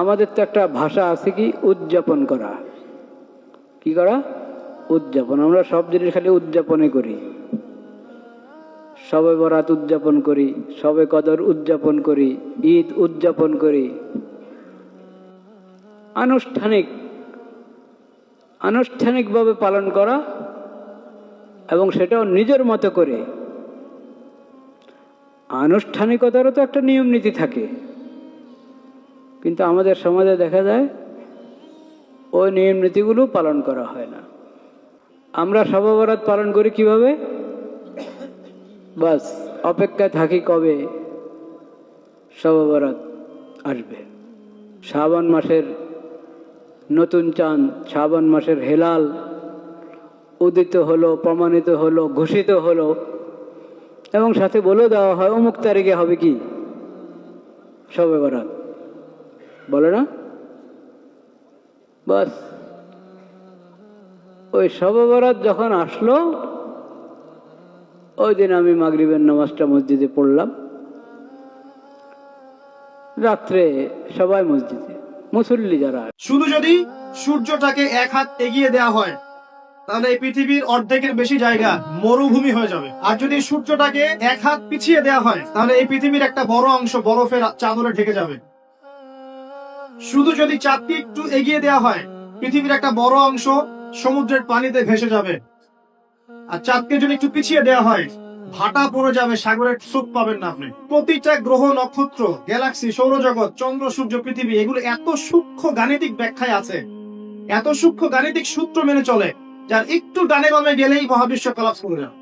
আমাদের তো একটা ভাষা আছে কি উদযাপন করা। কি করা? উদযাপন। আমরা সব জিনিস খালি উদযাপনে করি। শবে বরাত উদযাপন করি, শবে কদর উদযাপন করি, ঈদ উদযাপন করি। আনুষ্ঠানিকভাবে পালন করা, এবং সেটাও নিজের মতো করে। আনুষ্ঠানিকতারও তো একটা নিয়ম নীতি থাকে, কিন্তু আমাদের সমাজে দেখা যায় ওই নিয়ম নীতিগুলো পালন করা হয় না। আমরা শবে বরাত পালন করি কিভাবে? বাস অপেক্ষায় থাকি কবে শবে বরাত আসবে। শ্রাবণ মাসের নতুন চাঁদ, শ্রাবণ মাসের হেলাল উদিত হলো, প্রমাণিত হলো, ঘোষিত হলো, এবং সাথে বলে দেওয়া হয় অমুক তারিখে হবে কি শবে বরাত, বলে না? বাস ওই শবে বরাত যখন আসলো, ওই দিন আমি মাগরিবের নামাজটা মসজিদে পড়লাম, রাত্রে সবাই মসজিদে, মুসল্লি যারা। শুধু যদি সূর্যটাকে এক হাত এগিয়ে দেওয়া হয়, তাহলে এই পৃথিবীর অর্ধেকের বেশি জায়গা মরুভূমি হয়ে যাবে। আর যদি সূর্যটাকে এক হাত পিছিয়ে দেওয়া হয়, তাহলে এই পৃথিবীর একটা বড় অংশ বরফের চাদরে ঢেকে যাবে। শুধু যদি চাঁদকে একটু এগিয়ে দেওয়া হয়, পৃথিবীর একটা বড় অংশ সমুদ্রের পানিতে ভেসে যাবে। আর চাঁদকে যদি একটু পিছিয়ে দেওয়া হয়, ভাটা পড়ে যাবে, সাগরের স্রোত পাবেন না আপনি। প্রতিটা গ্রহ, নক্ষত্র, গ্যালাক্সি, সৌরজগৎ, চন্দ্র, সূর্য, পৃথিবী, এগুলো এত সূক্ষ্ম গাণিতিক ব্যাখ্যায় আছে, এত সূক্ষ্ম গাণিতিক সূত্র মেনে চলে, যার একটু ডানে বামে গেলেই মহাবিশ্ব কলাপস করে যাবে।